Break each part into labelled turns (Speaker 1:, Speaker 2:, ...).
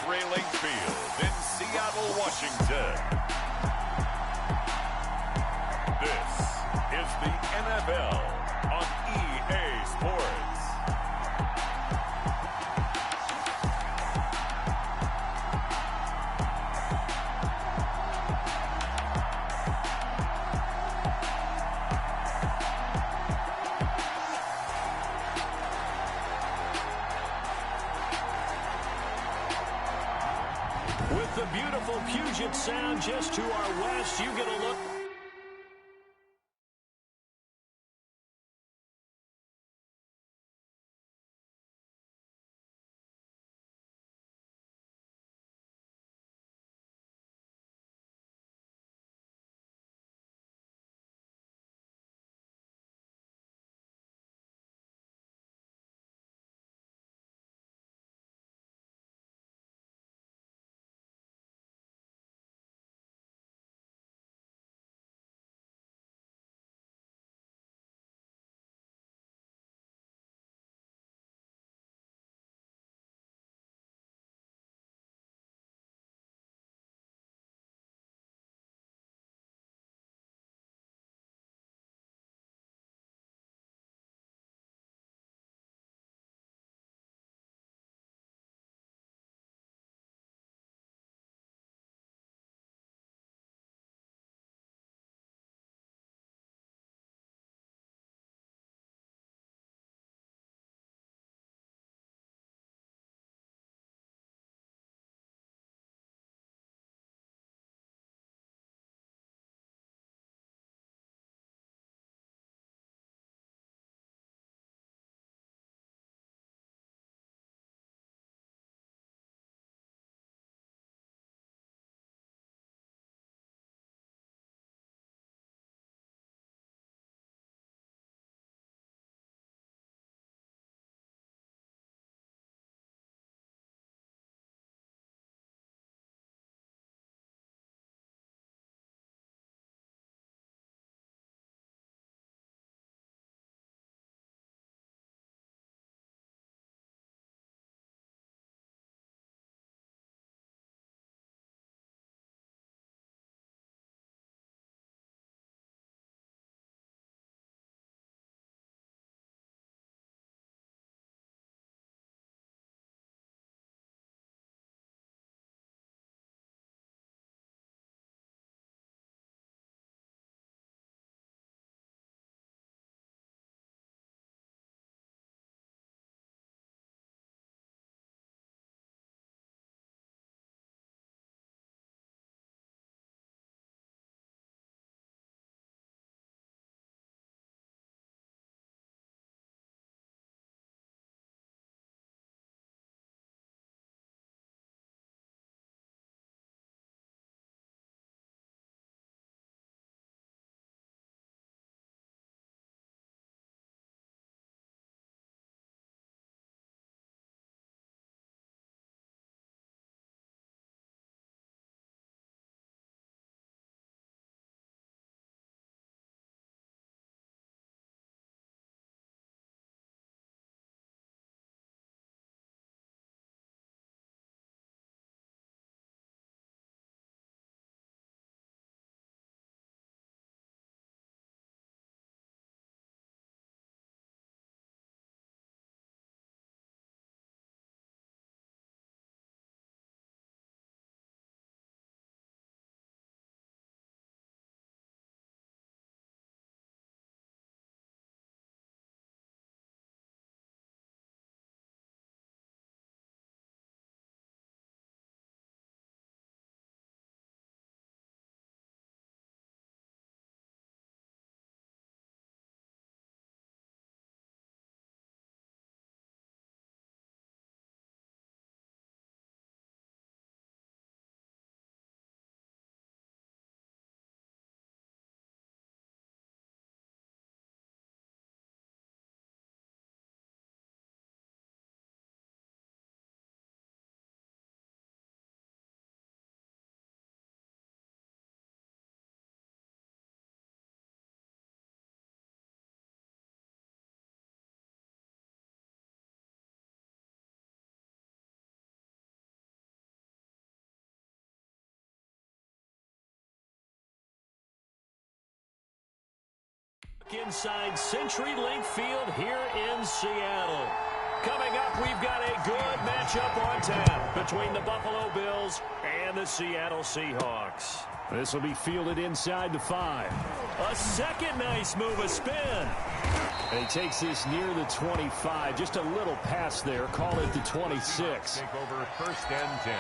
Speaker 1: Railing Field in Seattle, Washington. This is the NFL on EA Sports.
Speaker 2: With the beautiful Puget Sound just to our west, you get a look inside CenturyLink Field here in Seattle. Coming up, we've got a good matchup on tap between the Buffalo Bills and the Seattle Seahawks. This will be fielded inside the 5. A second nice move, a spin. And he takes this near the 25. Just a little pass there. Call it the 26.
Speaker 1: Take over 1st and 10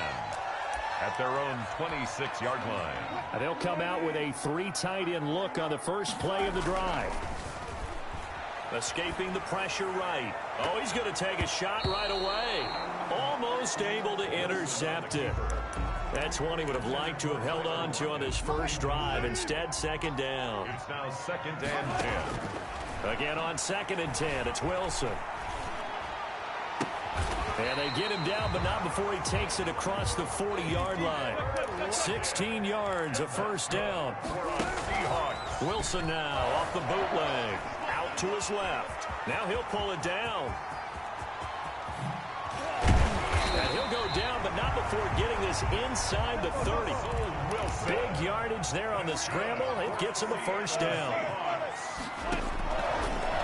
Speaker 1: at their own 26-yard line.
Speaker 2: And they'll come out with a 3 tight end look on the first play of the drive. Escaping the pressure right. Oh, he's going to take a shot right away. Almost able to intercept it. That's one he would have liked to have held on to on his first drive. Instead, 2nd down.
Speaker 1: It's now 2nd and 10.
Speaker 2: Again on 2nd and 10, it's Wilson. And they get him down, but not before he takes it across the 40-yard line. 16 yards, a 1st down. Wilson now off the bootleg. Out to his left. Now he'll pull it down. And he'll go down, but not before getting this inside the 30. Big yardage there on the scramble. It gets him a 1st down.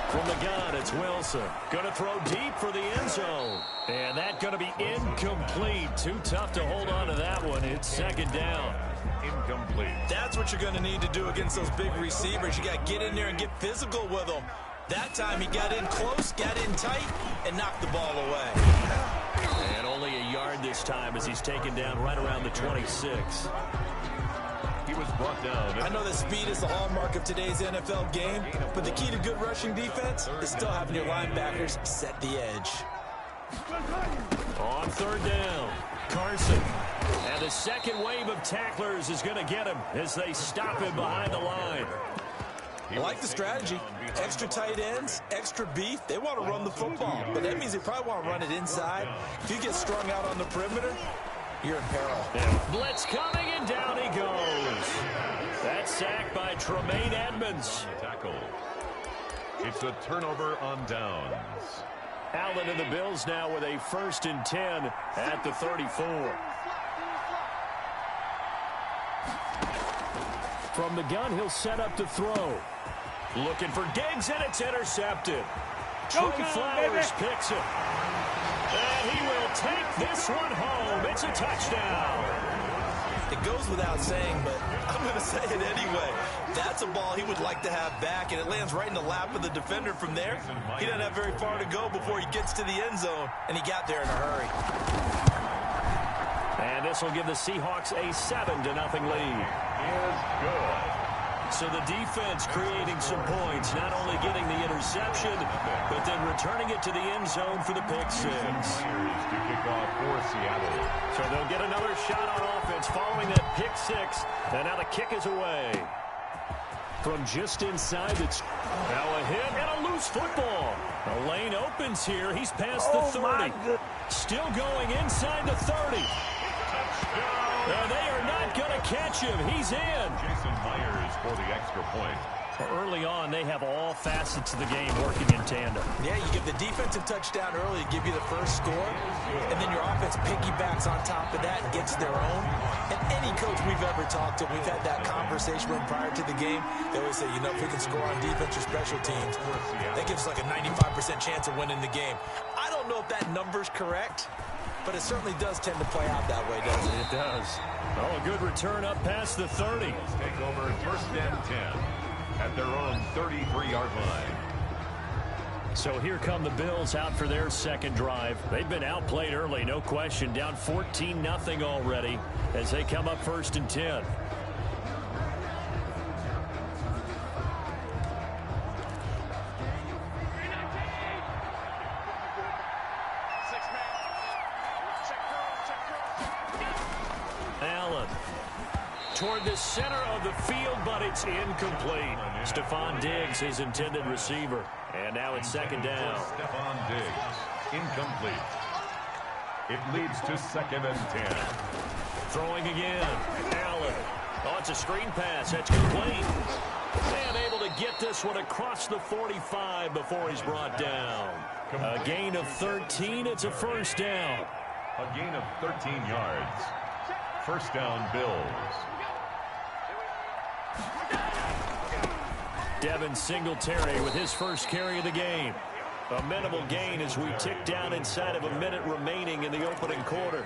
Speaker 2: From the gun, it's Wilson. Going to throw deep for the end zone. And that's going to be incomplete. Too tough to hold on to that one. It's 2nd down.
Speaker 1: Incomplete.
Speaker 3: That's what you're going to need to do against those big receivers. You got to get in there and get physical with them. That time he got in close, got in tight, and knocked the ball away.
Speaker 2: And only a yard this time as he's taken down right around the 26.
Speaker 1: He was brought down.
Speaker 3: I know that speed is the hallmark of today's NFL game, but the key to good rushing defense is still having your linebackers set the edge.
Speaker 2: On 3rd down, Carson. And the second wave of tacklers is going to get him as they stop him behind the line.
Speaker 3: I like the strategy. Extra tight ends, extra beef. They want to run the football, but that means they probably want to run it inside. If you get strung out on the perimeter, you're in peril.
Speaker 2: Blitz coming, and down he goes. That's sacked by Tremaine Edmonds.
Speaker 1: Tackle. It's a turnover on downs.
Speaker 2: Allen and the Bills now with a 1st and 10 at the 34. From the gun, he'll set up to throw. Looking for Diggs, and it's intercepted. Trey Flowers picks it. And he will take this one home. It's a touchdown.
Speaker 3: It goes without saying, but I'm going to say it anyway. That's a ball he would like to have back, and it lands right in the lap of the defender from there. He doesn't have very far to go before he gets to the end zone, and he got there in a hurry.
Speaker 2: And this will give the Seahawks a 7-0 lead.
Speaker 1: Is good.
Speaker 2: So the defense creating some points, not only getting the interception, but then returning it to the end zone for the pick 6.
Speaker 1: To kick off for Seattle.
Speaker 2: So they'll get another shot on offense following that pick 6. And now the kick is away. From just inside, it's now a hit and a loose football. The lane opens here. He's past the 30. Still going inside the 30. And they are not going to catch him. He's in.
Speaker 1: Jason Myers for the extra point.
Speaker 2: Early on, they have all facets of the game working in tandem.
Speaker 3: Yeah, you give the defensive touchdown early to give you the first score, and then your offense piggybacks on top of that and gets their own. And any coach we've ever talked to, we've had that conversation with prior to the game. They always say, you know, if we can score on defense or special teams, that gives us like a 95% chance of winning the game. I don't know if that number's correct, but it certainly does tend to play out that way, doesn't it?
Speaker 2: It does. Oh, a good return up past the 30.
Speaker 1: Take over 1st and 10 at their own 33-yard line.
Speaker 2: So here come the Bills out for their second drive. They've been outplayed early, no question. Down 14-0 already as they come up 1st and 10. Allen toward the center of the field, but it's incomplete. Stephon Diggs, his intended receiver. And now it's 2nd down.
Speaker 1: Stephon Diggs, incomplete. It leads to 2nd and 10.
Speaker 2: Throwing again. Allen. Oh, it's a screen pass. That's complete. And able to get this one across the 45 before he's brought down. A gain of 13. It's a 1st down.
Speaker 1: A gain of 13 yards. 1st down, Bills.
Speaker 2: Devin Singletary with his first carry of the game. A minimal gain as we tick down inside of a minute remaining in the opening quarter.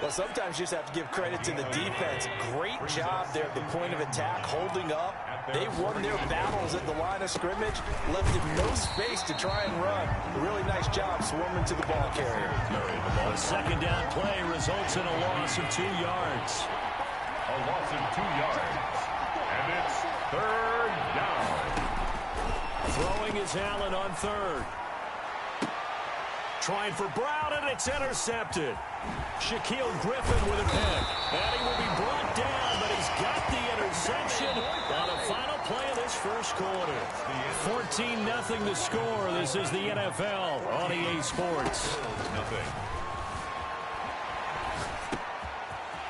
Speaker 3: Well, sometimes you just have to give credit to the defense. Great job there at the point of attack, holding up. They won their battles at the line of scrimmage, left him no space to try and run. A really nice job swarming to the ball carrier.
Speaker 2: A second down play results in a loss of 2 yards.
Speaker 1: A loss of 2 yards. And it's third down.
Speaker 2: Throwing is Allen on third. Trying for Brown, and it's intercepted. Shaquille Griffin with a pick. And he will be brought down, but he's got the interception on a final play of this first quarter. 14-0 the score. This is the NFL on EA Sports.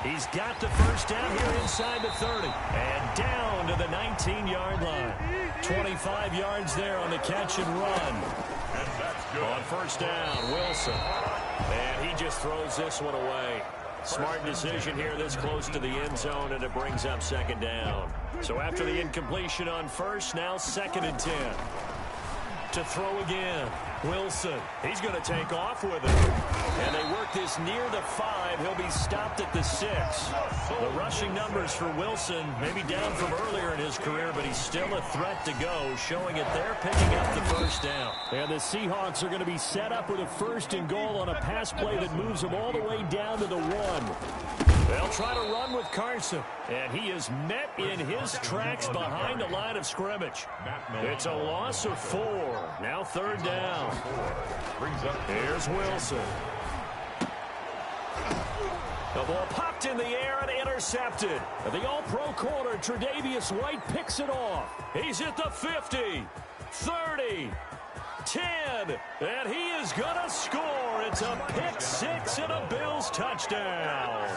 Speaker 2: He's got the first down here inside the 30. And down to the 19-yard line. 25 yards there on the catch and run.
Speaker 1: And that's good.
Speaker 2: On first down, Wilson. And he just throws this one away. Smart decision here this close to the end zone, and it brings up second down. So after the incompletion on first, now 2nd and 10. To throw again, Wilson. He's going to take off with it. And they work this near the 5. He'll be stopped at the 6. The rushing numbers for Wilson maybe down from earlier in his career, but he's still a threat to go, showing it there, picking up the first down. And the Seahawks are going to be set up with a 1st and goal on a pass play that moves them all the way down to the 1. They'll try to run with Carson, and he is met in his tracks behind the line of scrimmage. It's a loss of 4. Now 3rd down. Here's Wilson. The ball popped in the air and intercepted. The all-pro corner, Tre'Davious White, picks it off. He's at the 50, 30, 10, and he is going to score. It's a pick 6 and a Bills touchdown.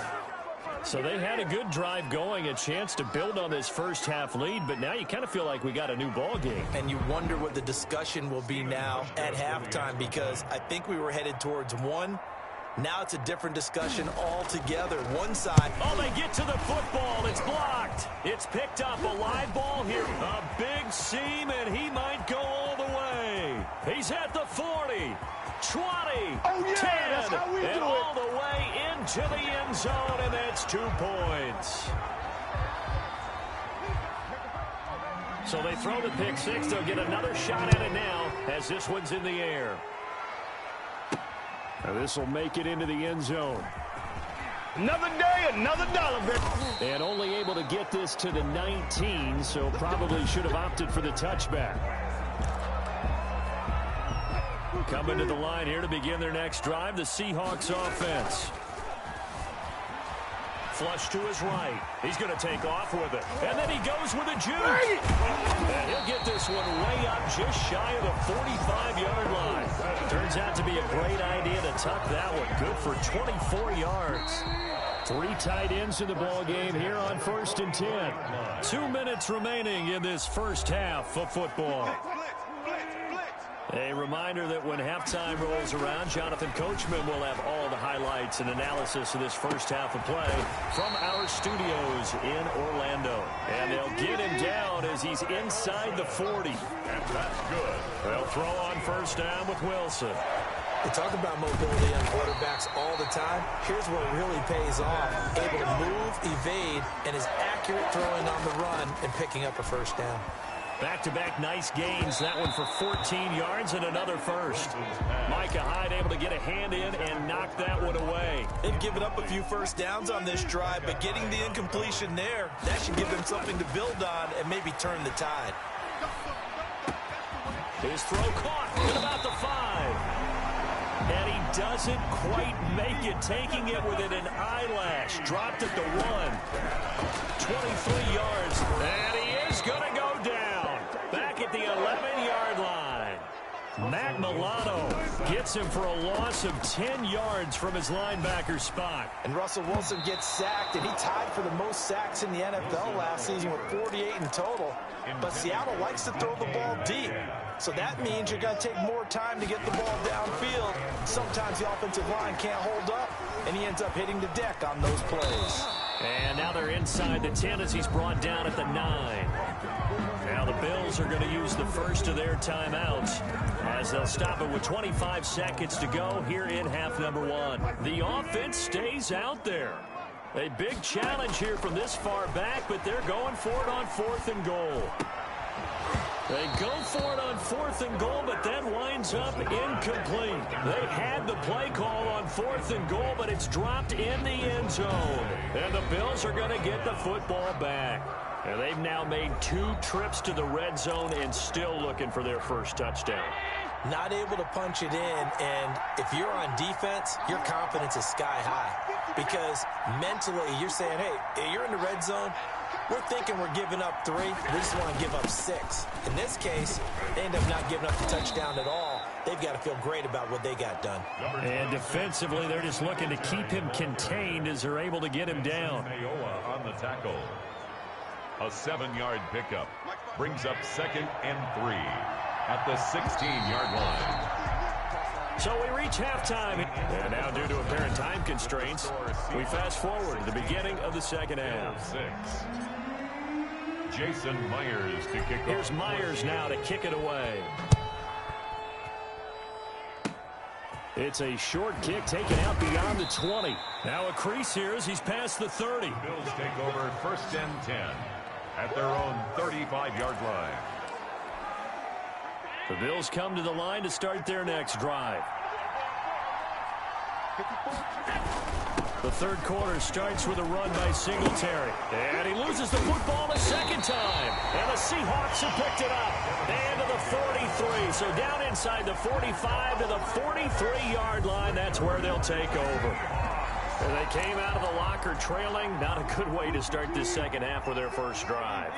Speaker 2: So they had a good drive going, a chance to build on this first half lead, but now you kind of feel like we got a new ball game.
Speaker 3: And you wonder what the discussion will be now at halftime, because I think we were headed towards 1. Now it's a different discussion altogether. One side.
Speaker 2: Oh, they get to the football. It's blocked. It's picked up. A live ball here. A big seam, and he might go all the way. He's at the 40. 20,
Speaker 3: oh, yeah,
Speaker 2: 10,
Speaker 3: that's how we
Speaker 2: and
Speaker 3: do
Speaker 2: all
Speaker 3: it.
Speaker 2: the way into the end zone, and that's 2 points. So they throw the pick 6. They'll get another shot at it now as this one's in the air. Now this will make it into the end zone.
Speaker 4: Another day, another dollar, baby.
Speaker 2: And only able to get this to the 19, so probably should have opted for the touchback. Coming to the line here to begin their next drive, the Seahawks offense. Flush to his right. He's going to take off with it. And then he goes with a juke. And he'll get this one way up just shy of the 45-yard line. Turns out to be a great idea to tuck that one. Good for 24 yards. 3 tight ends in the ball game here on 1st and 10. 2 minutes remaining in this first half of football. A reminder that when halftime rolls around, Jonathan Coachman will have all the highlights and analysis of this first half of play from our studios in Orlando. And they'll get him down as he's inside the 40.
Speaker 1: And that's good.
Speaker 2: They'll throw on first down with Wilson.
Speaker 3: We talk about mobility on quarterbacks all the time. Here's what really pays off. Able to move, evade, and is accurate throwing on the run and picking up a first down.
Speaker 2: Back-to-back nice gains. That one for 14 yards and another first. Micah Hyde able to get a hand in and knock that one away.
Speaker 3: They've given up a few first downs on this drive, but getting the incompletion there, that should give them something to build on and maybe turn the tide.
Speaker 2: His throw caught at about the 5. And he doesn't quite make it, taking it within an eyelash. Dropped at the 1. 23 yards. And he is going to go down. Back at the 11-yard line. Matt Milano gets him for a loss of 10 yards from his linebacker spot.
Speaker 3: And Russell Wilson gets sacked, and he tied for the most sacks in the NFL last season with 48 in total. But Seattle likes to throw the ball deep. So that means you're going to take more time to get the ball downfield. Sometimes the offensive line can't hold up, and he ends up hitting the deck on those plays.
Speaker 2: And now they're inside the 10 as he's brought down at the 9. Now the Bills are going to use the first of their timeouts as they'll stop it with 25 seconds to go here in half number 1. The offense stays out there. A big challenge here from this far back, but they're going for it on 4th and goal. They go for it on 4th and goal, but that winds up incomplete. They had the play call on 4th and goal, but it's dropped in the end zone. And the Bills are going to get the football back. And they've now made 2 trips to the red zone and still looking for their first touchdown.
Speaker 3: Not able to punch it in, and if you're on defense, your confidence is sky high. Because mentally, you're saying, hey, you're in the red zone. We're thinking we're giving up 3. We just want to give up 6. In this case, they end up not giving up the touchdown at all. They've got to feel great about what they got done.
Speaker 2: And defensively, they're just looking to keep him contained as they're able to get him down.
Speaker 1: On the tackle. A 7-yard pickup brings up 2nd and 3 at the 16-yard line.
Speaker 2: So we reach halftime. And now due to apparent time constraints, we fast forward to the beginning of the second half.
Speaker 1: 6. Jason Myers to kick off.
Speaker 2: Here's Myers now to kick it away. It's a short kick taken out beyond the 20. Now a crease here as he's past the 30.
Speaker 1: Bills take over 1st and 10 at their own 35-yard line.
Speaker 2: The Bills come to the line to start their next drive. The third quarter starts with a run by Singletary. And he loses the football a second time. And the Seahawks have picked it up. And to the 43. So down inside the 45 to the 43-yard line. That's where they'll take over. And they came out of the locker trailing. Not a good way to start this second half with their first drive.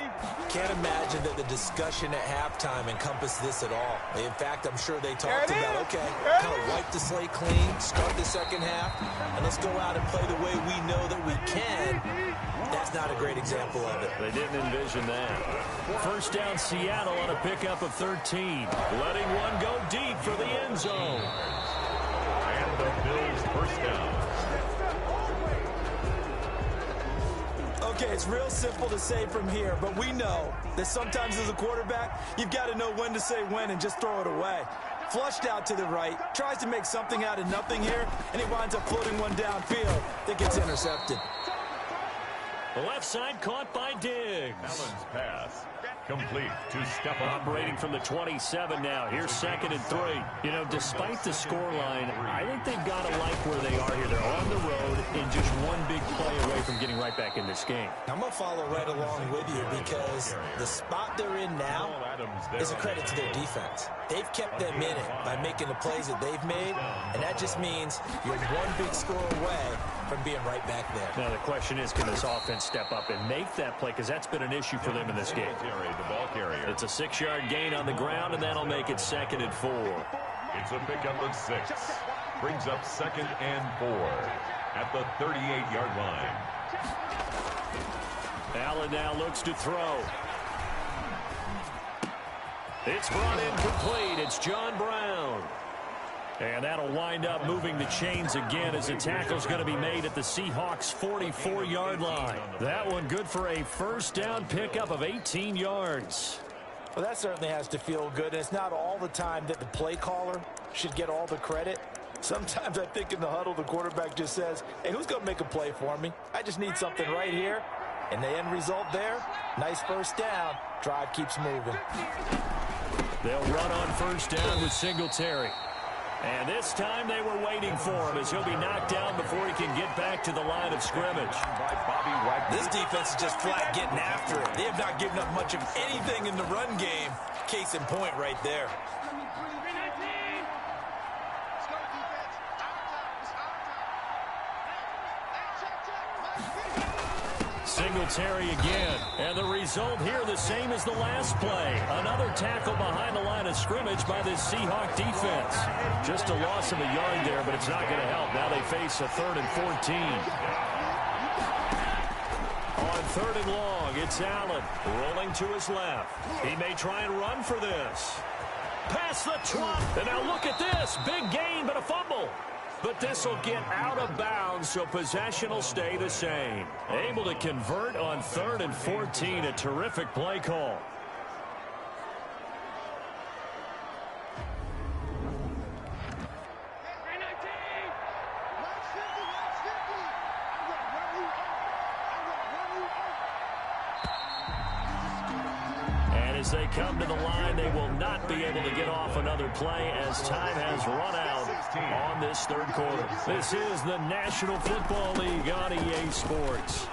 Speaker 3: Can't imagine that the discussion at halftime encompassed this at all. In fact, I'm sure they talked about, okay, kind of wipe the slate clean, start the second half, and let's go out and play the way we know that we can. That's not a great example of it.
Speaker 2: They didn't envision that. First down, Seattle on a pickup of 13. Letting one go deep for the end zone.
Speaker 1: And the Bills first down.
Speaker 3: Okay, it's real simple to say from here, but we know that sometimes as a quarterback, you've got to know when to say when and just throw it away. Flushed out to the right, tries to make something out of nothing here, and he winds up floating one downfield that gets intercepted.
Speaker 2: The left side caught by Diggs.
Speaker 1: Allen's pass complete to step
Speaker 2: operating from the 27 now. Here's 2nd and 3. You know, despite the scoreline, I think they've got to like where they are here. They're on the road and just one big play away from getting right back in this game.
Speaker 3: I'm going to follow right along with you because the spot they're in now is a credit to their defense. They've kept them in it by making the plays that they've made, and that just means you're one big score away from being right back there.
Speaker 2: Now the question is, can this offense step up and make that play? Because that's been an issue for them in this game.
Speaker 1: The ball carrier.
Speaker 2: It's a 6-yard gain on the ground, and that'll make it 2nd and 4.
Speaker 1: It's a pickup of 6. Brings up 2nd and 4 at the 38-yard line.
Speaker 2: Allen now looks to throw. It's brought in complete. It's John Brown. And that'll wind up moving the chains again as the tackle's going to be made at the Seahawks' 44-yard line. That one good for a first down pickup of 18 yards.
Speaker 3: Well, that certainly has to feel good. And it's not all the time that the play caller should get all the credit. Sometimes I think in the huddle, the quarterback just says, hey, who's going to make a play for me? I just need something right here. And the end result there, nice first down. Drive keeps moving.
Speaker 2: They'll run on first down with Singletary. And this time they were waiting for him as he'll be knocked down before he can get back to the line of scrimmage.
Speaker 3: This defense is just flat getting after it. They have not given up much of anything in the run game. Case in point right there.
Speaker 2: Singletary again. And the result here the same as the last play. Another tackle behind the line of scrimmage by this Seahawk defense. Just a loss of a yard there, but it's not going to help. Now they face a 3rd and 14. On 3rd and long, it's Allen rolling to his left. He may try and run for this. Past the 20. And now look at this. Big gain, but a fumble. But this will get out of bounds, so possession will stay the same. Able to convert on 3rd and 14, a terrific play call. As they come to the line, they will not be able to get off another play as time has run out on this 3rd quarter. This is the National Football League on EA Sports.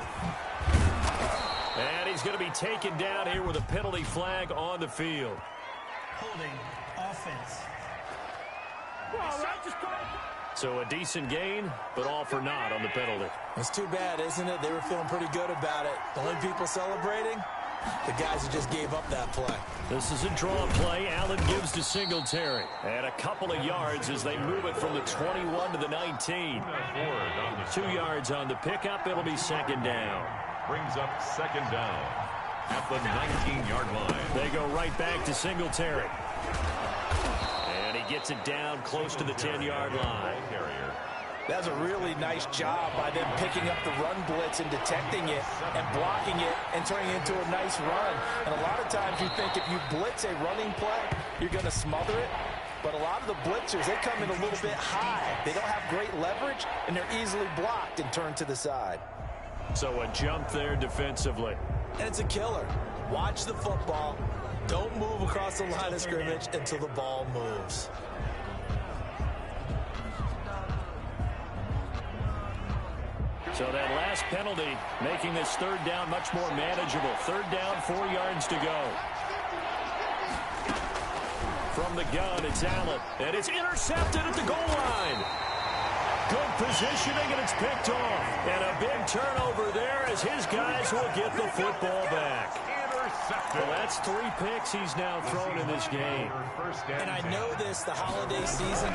Speaker 2: And he's going to be taken down here with a penalty flag on the field.
Speaker 5: Holding offense.
Speaker 2: So a decent gain, but all for naught on the penalty.
Speaker 3: It's too bad, isn't it? They were feeling pretty good about it. The only people celebrating, the guys who just gave up that play.
Speaker 2: This is a draw play. Allen gives to Singletary. And a couple of yards as they move it from the 21 to the 19. 2 yards on the pickup. It'll be 2nd down.
Speaker 1: Brings up 2nd down at the 19-yard line.
Speaker 2: They go right back to Singletary. And he gets it down close to the 10-yard line.
Speaker 3: That's a really nice job by them picking up the run blitz and detecting it and blocking it and turning it into a nice run. And a lot of times you think if you blitz a running play, you're going to smother it. But a lot of the blitzers, they come in a little bit high. They don't have great leverage, and they're easily blocked and turned to the side.
Speaker 2: So a jump there defensively.
Speaker 3: And it's a killer. Watch the football. Don't move across the line of scrimmage until the ball moves.
Speaker 2: So that last penalty making this 3rd down much more manageable. 3rd down, 4 yards to go. From the gun, it's Allen. And it's intercepted at the goal line. Good positioning, and it's picked off. And a big turnover there as his guys will get the football back. Well, that's 3 picks he's now thrown in this game.
Speaker 3: And I know this, the holiday season,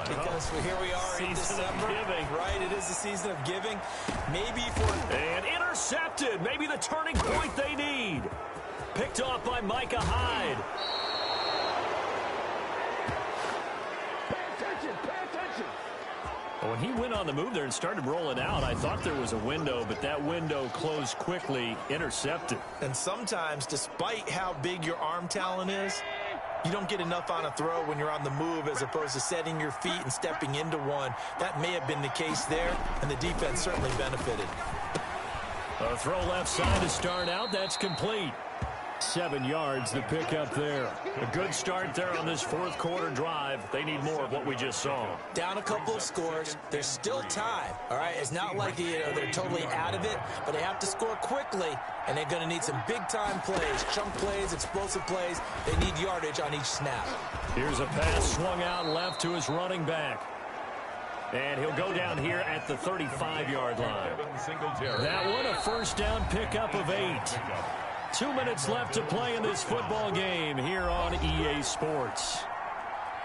Speaker 3: because here we are in December. Right, it is the season of giving. Maybe for...
Speaker 2: And intercepted. Maybe the turning point they need. Picked off by Micah Hyde. When he went on the move there and started rolling out, I thought there was a window, but that window closed quickly, intercepted.
Speaker 3: And sometimes, despite how big your arm talent is, you don't get enough on a throw when you're on the move as opposed to setting your feet and stepping into one. That may have been the case there, and the defense certainly benefited.
Speaker 2: A throw left side to start out. That's complete. 7 yards, the pickup there. A good start there on this 4th quarter drive. They need more of what we just saw.
Speaker 3: Down a couple of scores. There's still time. All right, it's not like they're totally out of it, but they have to score quickly, and they're going to need some big-time plays, chunk plays, explosive plays. They need yardage on each snap.
Speaker 2: Here's a pass swung out left to his running back. And he'll go down here at the 35-yard line. That one, a 1st down pickup of 8. 2 minutes left to play in this football game here on EA Sports.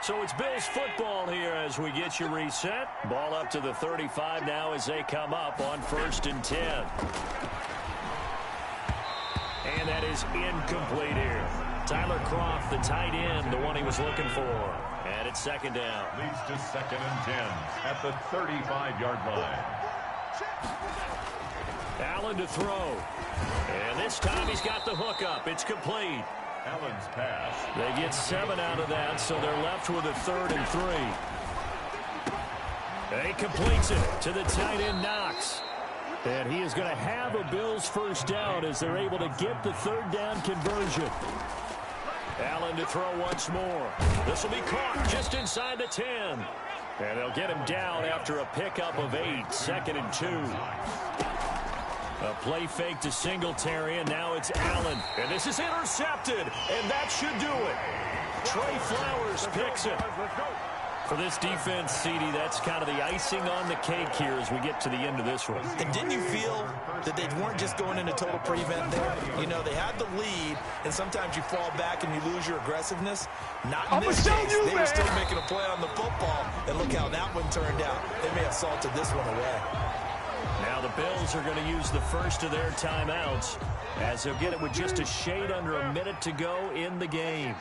Speaker 2: So it's Bills football here as we get you reset. Ball up to the 35 now as they come up on 1st and 10. And that is incomplete here. Tyler Croft, the tight end, the one he was looking for. And it's 2nd down.
Speaker 1: Leads to 2nd and 10 at the 35-yard line.
Speaker 2: Allen to throw. And this time he's got the hook up. It's complete.
Speaker 1: Allen's pass.
Speaker 2: They get 7 out of that, so they're left with a 3rd and 3. He completes it to the tight end, Knox. And he is going to have a Bills 1st down as they're able to get the 3rd down conversion. Allen to throw once more. This will be caught just inside the 10. And they'll get him down after a pickup of 8. 2nd and 2. A play fake to Singletary, and now it's Allen. And this is intercepted, and that should do it. Trey Flowers picks it. For this defense, CD, that's kind of the icing on the cake here as we get to the end of this one.
Speaker 3: And didn't you feel that they weren't just going into total prevent there? You know, they had the lead, and sometimes you fall back and you lose your aggressiveness. Not in this case. They were still making a play on the football, and look how that one turned out. They may have salted this one away.
Speaker 2: Now the Bills are going to use the first of their timeouts as they'll get it with just a shade under a minute to go in the game.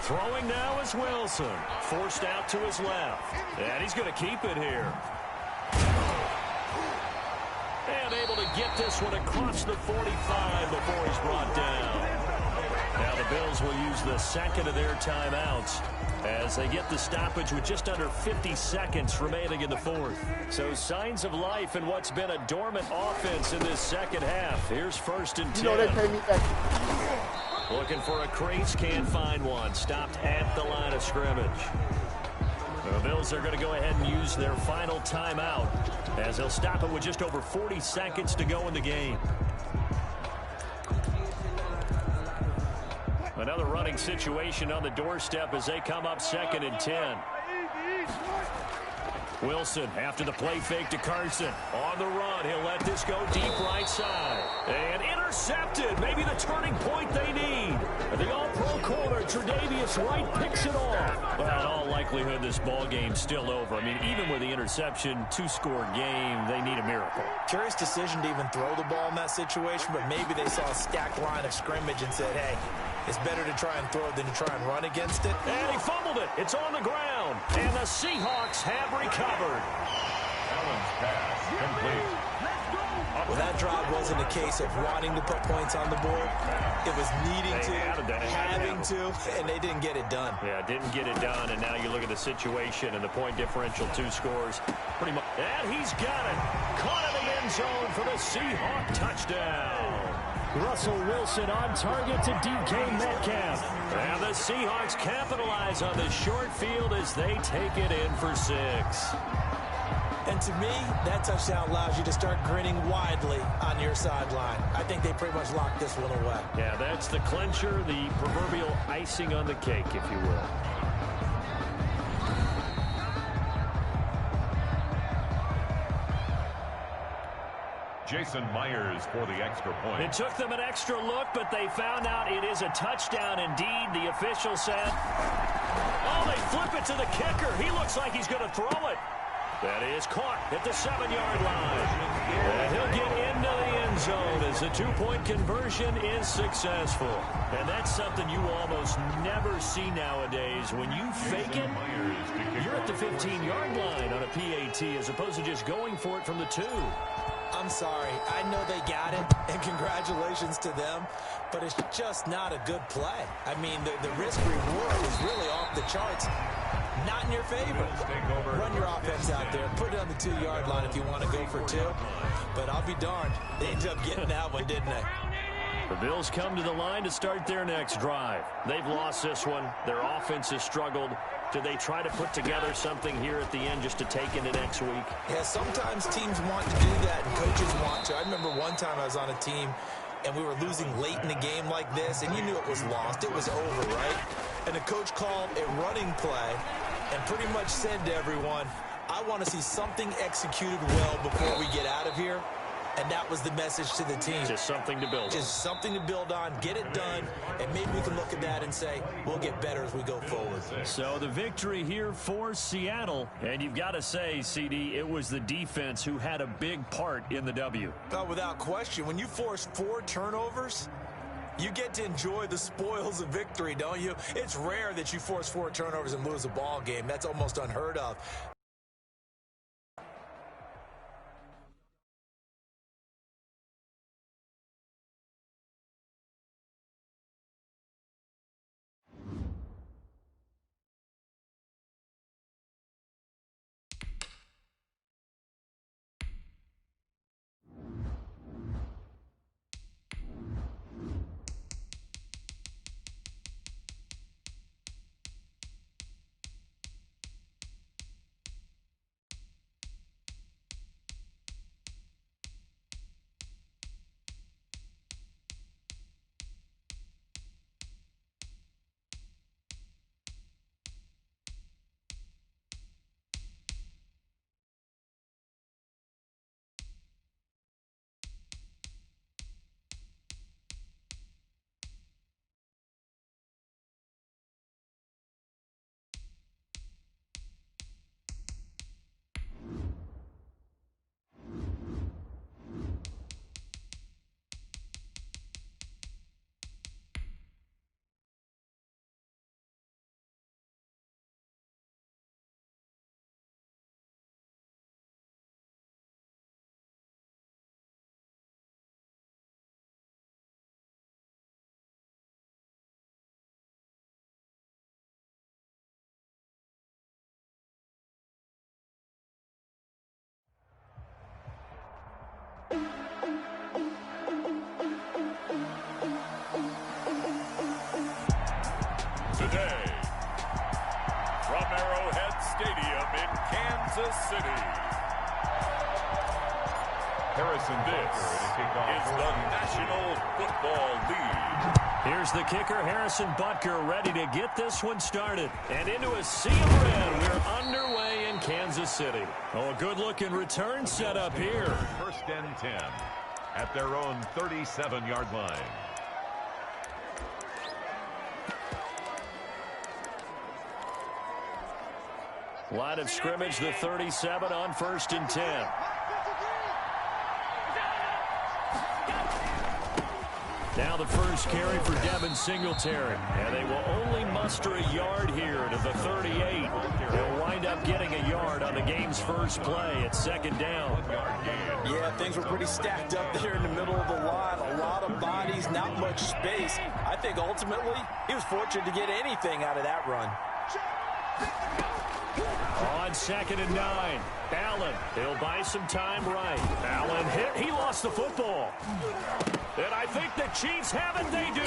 Speaker 2: Throwing now is Wilson. Forced out to his left. And he's going to keep it here. And able to get this one across the 45 before he's brought down. Now the Bills will use the second of their timeouts as they get the stoppage with just under 50 seconds remaining in the fourth. So signs of life in what's been a dormant offense in this second half. Here's 1st and 10. Looking for a crease, can't find one. Stopped at the line of scrimmage. The Bills are going to go ahead and use their final timeout as they'll stop it with just over 40 seconds to go in the game. Another running situation on the doorstep as they come up 2nd and 10. Wilson after the play fake to Carson. On the run, he'll let this go deep right side. And intercepted. Maybe the turning point they need. The all-pro corner, Tre'Davious White, picks it off. Well, in all likelihood, this ball game's still over. I mean, even with the interception, 2-score game, they need a miracle.
Speaker 3: Curious decision to even throw the ball in that situation, but maybe they saw a stacked line of scrimmage and said, hey, it's better to try and throw than to try and run against it.
Speaker 2: And he fumbled it. It's on the ground. And the Seahawks have recovered.
Speaker 1: Allen's pass complete.
Speaker 3: Well, that drive wasn't a case of wanting to put points on the board. It was needing to, having to, and they didn't get it done.
Speaker 2: Yeah, didn't get it done, and now you look at the situation and the point differential, 2 scores. Pretty much. And he's got it. Caught in the end zone for the Seahawk touchdown. Russell Wilson on target to DK Metcalf. And the Seahawks capitalize on the short field as they take it in for 6.
Speaker 3: And to me, that touchdown allows you to start grinning widely on your sideline. I think they pretty much locked this one away.
Speaker 2: Yeah, that's the clincher, the proverbial icing on the cake, if you will.
Speaker 1: Jason Myers for the extra point.
Speaker 2: It took them an extra look, but they found out it is a touchdown indeed. The official said, oh, they flip it to the kicker. He looks like he's going to throw it. That is caught at the 7-yard line. And he'll get into the end zone as the 2-point conversion is successful. And that's something you almost never see nowadays. When you fake it, you're at the 15-yard line on a PAT as opposed to just going for it from the 2.
Speaker 3: I'm sorry. I know they got it, and congratulations to them, but it's just not a good play. I mean, the risk-reward is really off the charts. Not in your favor. Run your offense out there. Put it on the 2-yard line if you want to go for 2. But I'll be darned. They ended up getting that one, didn't they?
Speaker 2: The Bills come to the line to start their next drive. They've lost this one. Their offense has struggled. Do they try to put together something here at the end just to take into next week?
Speaker 3: Yeah, sometimes teams want to do that and coaches want to. I remember one time I was on a team and we were losing late in the game like this, and you knew it was lost. It was over, right? And the coach called a running play and pretty much said to everyone, I want to see something executed well before we get out of here. And that was the message to the team.
Speaker 2: Just something to build on.
Speaker 3: Just something to build on, get it done, and maybe we can look at that and say, we'll get better as we go forward.
Speaker 2: So the victory here for Seattle. And you've got to say, CD, it was the defense who had a big part in the W.
Speaker 3: No, without question. When you force 4 turnovers, you get to enjoy the spoils of victory, don't you? It's rare that you force 4 turnovers and lose a ball game. That's almost unheard of.
Speaker 1: This is the National Football League.
Speaker 2: Here's the kicker, Harrison Butker, ready to get this one started. And into a sea of red, we're underway in Kansas City. Oh, a good-looking return set up here.
Speaker 1: First and 10 at their own 37-yard line.
Speaker 2: Line of scrimmage, the 37 on first and 10. Now the first carry for Devin Singletary. And they will only muster a yard here to the 38. They'll wind up getting a yard on the game's first play at second down.
Speaker 3: Yeah, things were pretty stacked up there in the middle of the line. A lot of bodies, not much space. I think ultimately he was fortunate to get anything out of that run.
Speaker 2: On second and 9, Allen, he'll buy some time right. Allen hit, he lost the football. And I think the Chiefs have it, they do.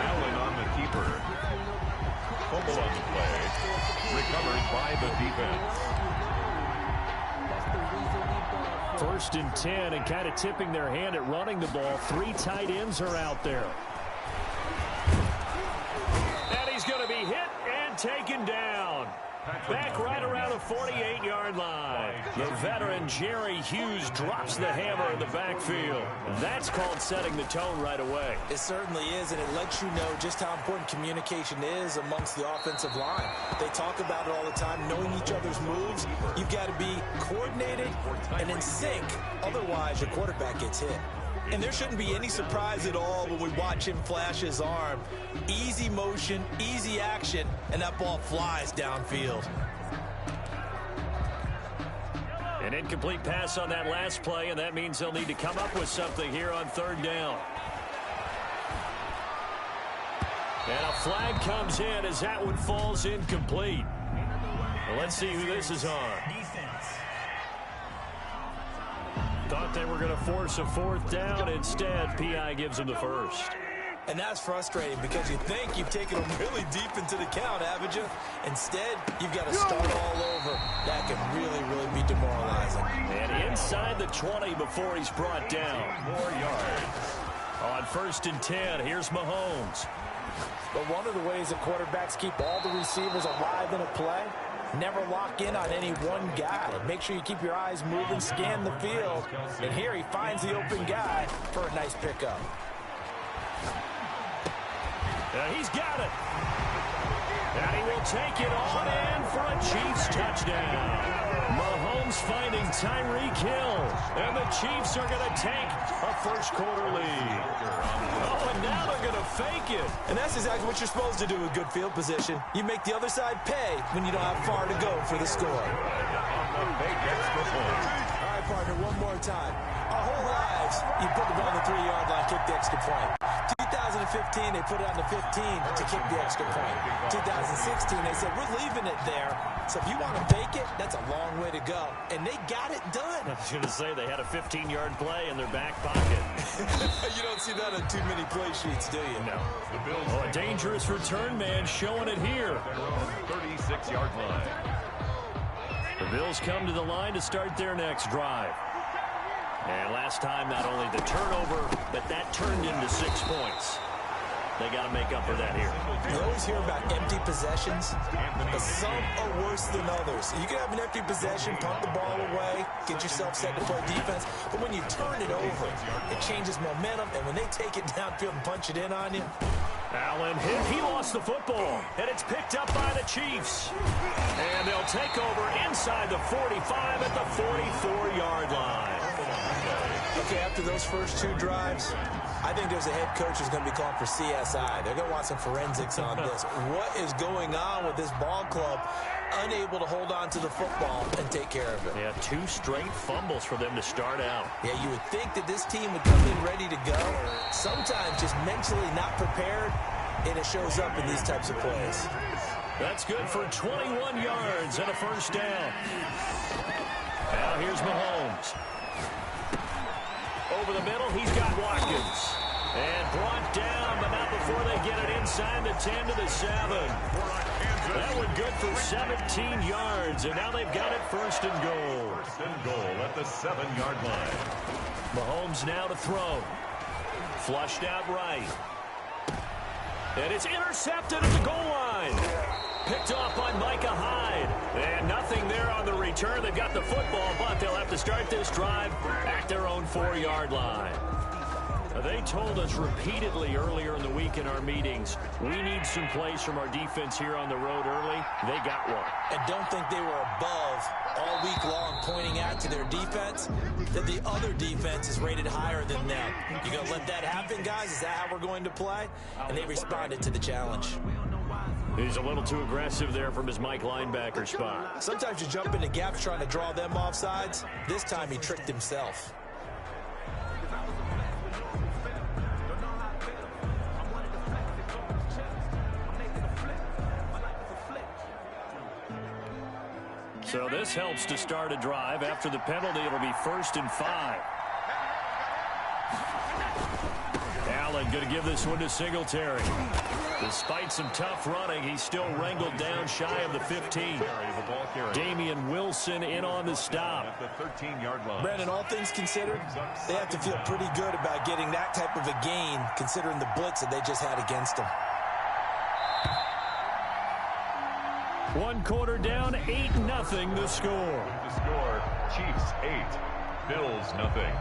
Speaker 1: Allen on the keeper. Fumble on the play. Recovered by the defense.
Speaker 2: First and 10 and kind of tipping their hand at running the ball. 3 tight ends are out there. And he's going to be hit and taken down. Back right around the 48-yard line. The veteran Jerry Hughes drops the hammer in the backfield. That's called setting the tone right away.
Speaker 3: It certainly is, and it lets you know just how important communication is amongst the offensive line. They talk about it all the time, knowing each other's moves. You've got to be coordinated and in sync. Otherwise, your quarterback gets hit. And there shouldn't be any surprise at all when we watch him flash his arm. Easy motion, easy action, and that ball flies downfield.
Speaker 2: An incomplete pass on that last play, and that means they'll need to come up with something here on third down. And a flag comes in as that one falls incomplete. Well, let's see who this is on. Thought they were going to force a fourth down. Instead, P.I. gives them the first.
Speaker 3: And that's frustrating because you think you've taken them really deep into the count, haven't you? Instead, you've got to start all over. That can really, really be demoralizing.
Speaker 2: And inside the 20 before he's brought down.
Speaker 1: 4 yards.
Speaker 2: On first and 10, here's Mahomes.
Speaker 3: But one of the ways that quarterbacks keep all the receivers alive in a play, never lock in on any one guy. Make sure you keep your eyes moving, scan the field. And here he finds the open guy for a nice pickup.
Speaker 2: He's got it. And he will take it on in for a Chiefs touchdown. Mahomes finding Tyreek Hill. And the Chiefs are going to take a first quarter lead. Oh, and now they're going to fake it.
Speaker 3: And that's exactly what you're supposed to do with good field position. You make the other side pay when you don't have far to go for the score.
Speaker 1: On the big extra point.
Speaker 3: All right, partner, one more time. Our whole lives, you put the ball on the 3-yard line, kick the extra point. 2015, they put it on the 15 to kick the extra point. 2016, they said, we're leaving it there. So if you want to fake it, that's a long way to go. And they got it done.
Speaker 2: I was going to say they had a 15-yard play in their back pocket.
Speaker 3: You don't see that on too many play sheets, do you?
Speaker 2: No. Oh, a dangerous return man showing it here.
Speaker 1: 36-yard line.
Speaker 2: The Bills come to the line to start their next drive. And last time, not only the turnover, but that turned into 6 points. They got to make up for that here.
Speaker 3: You always hear about empty possessions, but some are worse than others. You can have an empty possession, punt the ball away, get yourself set to play defense, but when you turn it over, it changes momentum, and when they take it downfield and punch it in on you.
Speaker 2: Allen hit. He lost the football, and it's picked up by the Chiefs. And they'll take over inside the 45 at the 44-yard line.
Speaker 3: Okay, after those first 2 drives, I think there's a head coach who's going to be called for CSI. They're going to want some forensics on this. What is going on with this ball club? Unable to hold on to the football and take care of it.
Speaker 2: Yeah, 2 straight fumbles for them to start out.
Speaker 3: Yeah, you would think that this team would come in ready to go. Sometimes just mentally not prepared, and it shows up in these types of plays.
Speaker 2: That's good for 21 yards and a first down. Now here's Mahomes. Over the middle, he's got Watkins. And brought down, but not before they get it inside the 10 to the 7. That one good for 17 yards, and now they've got it first and goal.
Speaker 1: First and goal at the 7-yard line.
Speaker 2: Mahomes now to throw. Flushed out right. And it's intercepted at the goal line. Picked off by Micah Hyde. And nothing there on the return. They've got the football, but they'll have to start this drive at their own 4-yard line. They told us repeatedly earlier in the week in our meetings, we need some plays from our defense here on the road early. They got one.
Speaker 3: And don't think they were above all week long pointing out to their defense that the other defense is rated higher than them. You going to let that happen, guys? Is that how we're going to play? And they responded to the challenge.
Speaker 2: He's a little too aggressive there from his Mike linebacker spot.
Speaker 3: Sometimes you jump into gaps trying to draw them off sides. This time he tricked himself.
Speaker 2: So this helps to start a drive. After the penalty, it'll be 1st and 5. Allen going to give this one to Singletary. Despite some tough running, he's still wrangled down shy of the 15. Damian Wilson in on the stop.
Speaker 1: At the 13-yard line.
Speaker 3: Brandon, all things considered, they have to feel pretty good about getting that type of a gain considering the blitz that they just had against them.
Speaker 2: 1 quarter down, 8-0 the score.
Speaker 1: The score, Chiefs 8, Bills nothing.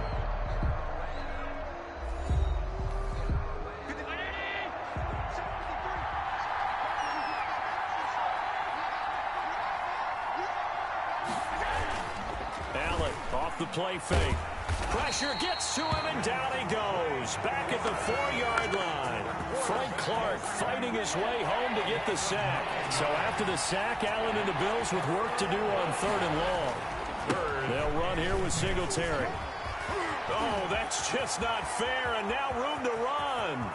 Speaker 2: Allen off the play fake. Pressure gets to him, and down he goes. Back at the 4-yard line. Frank Clark fighting his way home to get the sack. So after the sack, Allen and the Bills with work to do on 3rd and long. They'll run here with Singletary. Oh, that's just not fair, and now room to run.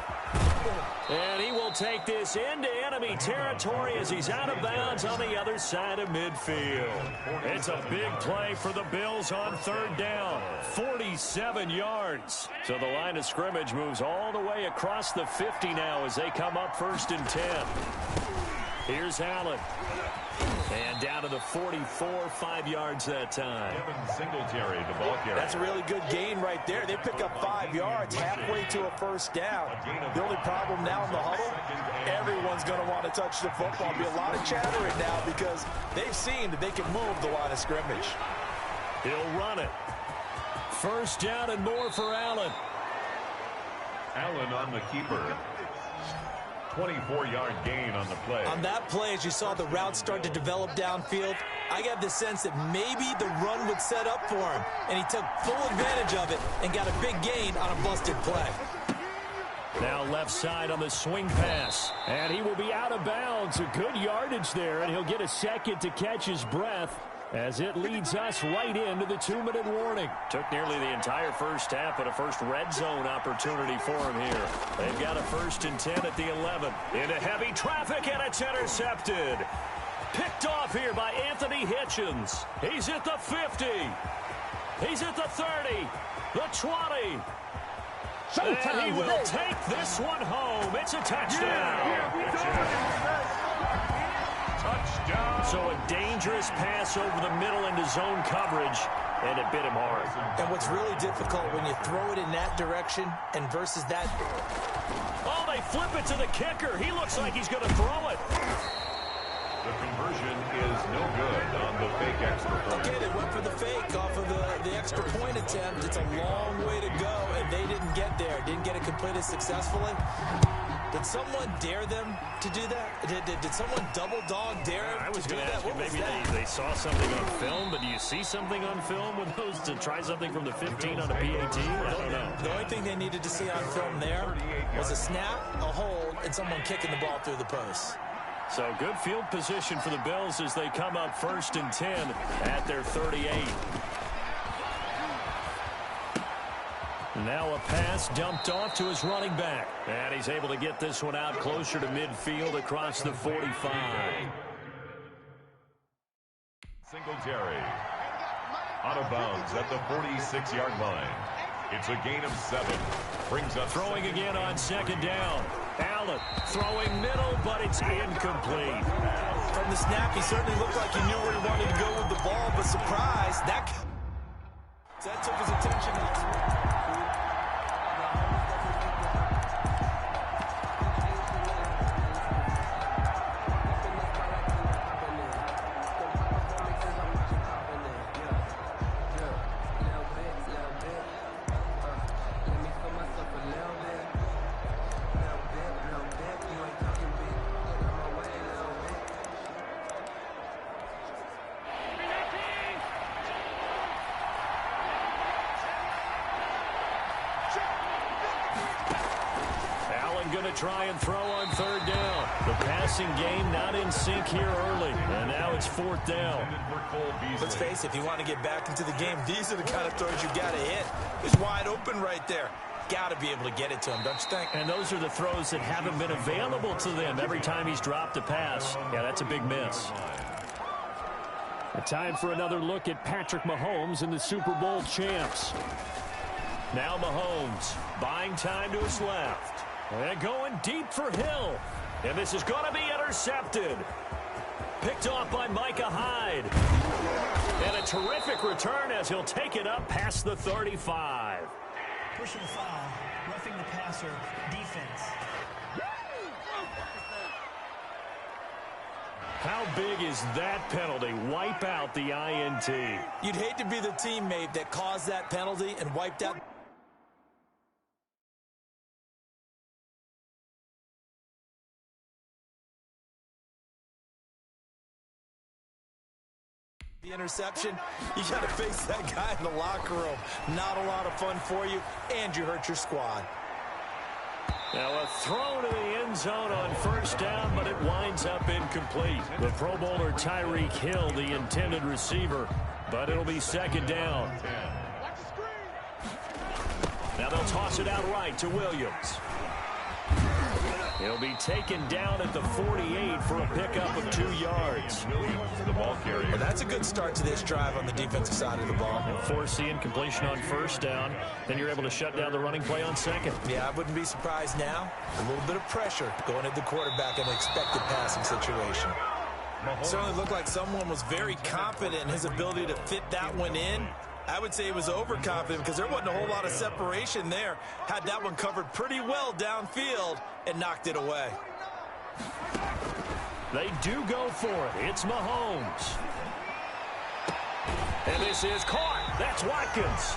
Speaker 2: And he will take this into enemy territory as he's out of bounds on the other side of midfield. It's a big play for the Bills on 3rd down. 47 yards. So the line of scrimmage moves all the way across the 50 now as they come up 1st and 10. Here's Allen. And down to the 44, 5 yards that time.
Speaker 1: Singletary, the ball carrier.
Speaker 3: That's a really good gain right there. They pick up 5 yards halfway to a 1st down. The only problem now in the huddle, everyone's going to want to touch the football. There'll be a lot of chattering now because they've seen that they can move the line of scrimmage.
Speaker 2: He'll run it. 1st down and more for Allen.
Speaker 1: Allen on the keeper. 24-yard gain on the play.
Speaker 3: On that play, as you saw the route start to develop downfield, I got the sense that maybe the run would set up for him, and he took full advantage of it and got a big gain on a busted play.
Speaker 2: Now left side on the swing pass, and he will be out of bounds. A good yardage there, and he'll get a second to catch his breath as it leads us right into the 2-minute warning. Took nearly the entire first half, but a first red zone opportunity for him here. They've got a 1st and 10 at the 11. Into heavy traffic, and it's intercepted. Picked off here by Anthony Hitchens. He's at the 50. He's at the 30. The 20. And he will take this one home. It's a touchdown. Touchdown. So a dangerous pass over the middle into zone coverage, and it bit him hard.
Speaker 3: And what's really difficult when you throw it in that direction and versus that.
Speaker 2: Oh, they flip it to the kicker. He looks like he's going to throw it.
Speaker 1: The conversion is no good on the fake extra point.
Speaker 3: Okay, they went for the fake off of the extra point attempt. It's a long way to go, and they didn't get there. Didn't get it completed successfully. Did someone dare them to do that? Did someone double dog dare
Speaker 2: I was
Speaker 3: to do
Speaker 2: going to
Speaker 3: that?
Speaker 2: ask you, maybe they saw something on film, but do you see something on film with those to try something from the 15 on a PAT? I don't know.
Speaker 3: The only thing they needed to see on film there was a snap, a hold, and someone kicking the ball through the post.
Speaker 2: So good field position for the Bills as they come up 1st and 10 at their 38. Now a pass dumped off to his running back. And he's able to get this one out closer to midfield across the 45.
Speaker 1: Singletary. Out of bounds at the 46-yard line. It's a gain of 7. Brings up
Speaker 2: throwing again on second down. Allen throwing middle, but it's incomplete.
Speaker 3: From the snap, he certainly looked like he knew where he wanted to go with the ball, but surprise, that took his attention elsewhere.
Speaker 2: Going to try and throw on third down. The passing game not in sync here early, and now it's fourth down.
Speaker 3: Let's face it, if you want to get back into the game, these are the kind of throws you got to hit. He's wide open right there. Got to be able to get it to him, don't you think?
Speaker 2: And those are the throws that haven't been available to them every time he's dropped a pass. Yeah, that's a big miss. A time for another look at Patrick Mahomes and the Super Bowl champs. Now Mahomes buying time to his left. And going deep for Hill. And this is going to be intercepted. Picked off by Micah Hyde. And a terrific return as he'll take it up past the 35.
Speaker 5: Personal foul, roughing the passer, defense.
Speaker 2: How big is that penalty? Wipe out the INT.
Speaker 3: You'd hate to be the teammate that caused that penalty and wiped out the interception. You got to face that guy in the locker room. Not a lot of fun for you, and you hurt your squad.
Speaker 2: Now a throw to the end zone on first down, but it winds up incomplete. The Pro Bowler Tyreek Hill, the intended receiver, but it'll be second down. Now they'll toss it out right to Williams. He'll be taken down at the 48 for a pickup of 2 yards.
Speaker 1: The ball carrier.
Speaker 3: Well, that's a good start to this drive on the defensive side of the ball.
Speaker 2: Force the incompletion on first down. Then you're able to shut down the running play on second.
Speaker 3: Yeah, I wouldn't be surprised now. A little bit of pressure going at the quarterback in an expected passing situation. Certainly looked like someone was very confident in his ability to fit that one in. I would say he was overconfident because there wasn't a whole lot of separation there. Had that one covered pretty well downfield and knocked it away.
Speaker 2: They do go for it. It's Mahomes. And this is caught. That's Watkins.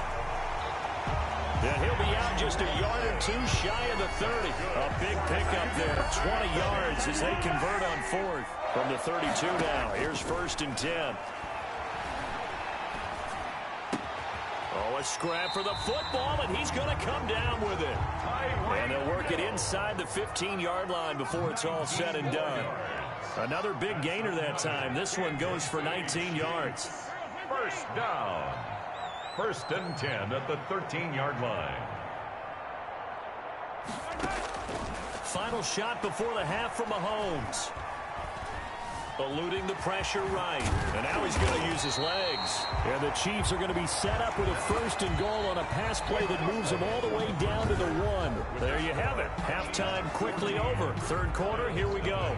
Speaker 2: And he'll be out just a yard or two shy of the 30. A big pickup there. 20 yards as they convert on fourth. From the 32 now. Here's first and 10. Oh, a scrap for the football, and he's going to come down with it. And they'll work it inside the 15-yard line before it's all said and done. Another big gainer that time. This one goes for 19 yards.
Speaker 1: First down. First and 10 at the 13-yard line.
Speaker 2: Final shot before the half from Mahomes. Eluding the pressure right. And now he's going to use his legs. And the Chiefs are going to be set up with a first and goal on a pass play that moves them all the way down to the 1. There you have it. Halftime quickly over. Third quarter, here we go.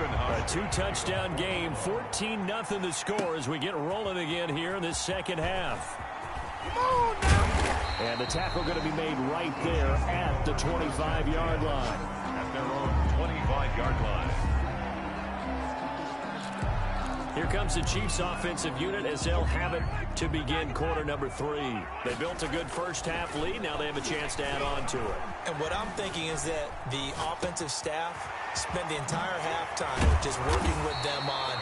Speaker 2: A 2-touchdown game, 14-0 the score as we get rolling again here in this second half. And the tackle going to be made right there at the 25-yard line.
Speaker 1: At their own 25-yard line.
Speaker 2: Here comes the Chiefs offensive unit as they'll have it to begin quarter number 3. They built a good first half lead. Now they have a chance to add on to it.
Speaker 3: And what I'm thinking is that the offensive staff spent the entire halftime just working with them on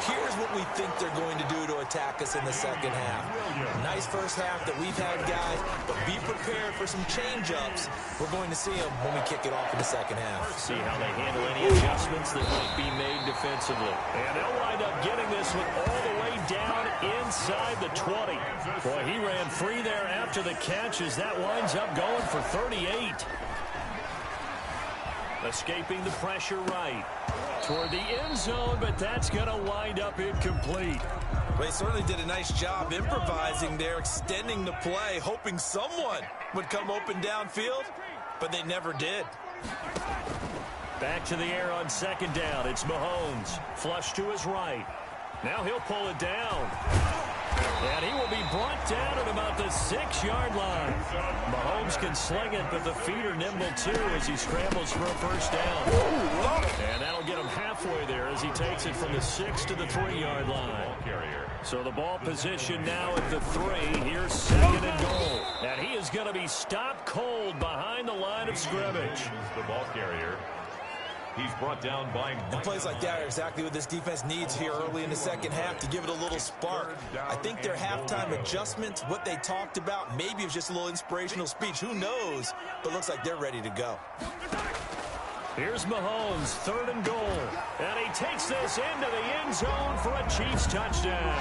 Speaker 3: here's what we think they're going to do to attack us in the second half. Nice first half that we've had, guys, but be prepared for some change-ups. We're going to see them when we kick it off in the second half.
Speaker 2: See how they handle any adjustments that might be made defensively. And they'll wind up getting this one all the way down inside the 20. Boy, he ran free there after the catch as that winds up going for 38. Escaping the pressure right toward the end zone, but that's going to wind up incomplete.
Speaker 3: They certainly did a nice job improvising there, extending the play, hoping someone would come open downfield, but they never did.
Speaker 2: Back to the air on second down. It's Mahomes. Flush to his right. Now he'll pull it down. And he will be brought down at about the 6-yard line. Mahomes can sling it, but the feet are nimble too as he scrambles for a first down. And that'll get him halfway there as he takes it from the 6 to the 3-yard line. So the ball position now at the 3. Here's second and goal. And he is going to be stopped cold behind the line of scrimmage.
Speaker 1: The ball carrier. He's brought down by...
Speaker 3: And plays like that are exactly what this defense needs here early in the second half to give it a little spark. I think their halftime adjustments, what they talked about, maybe it was just a little inspirational speech. Who knows? But looks like they're ready to go.
Speaker 2: Here's Mahomes, third and goal. And he takes this into the end zone for a Chiefs touchdown.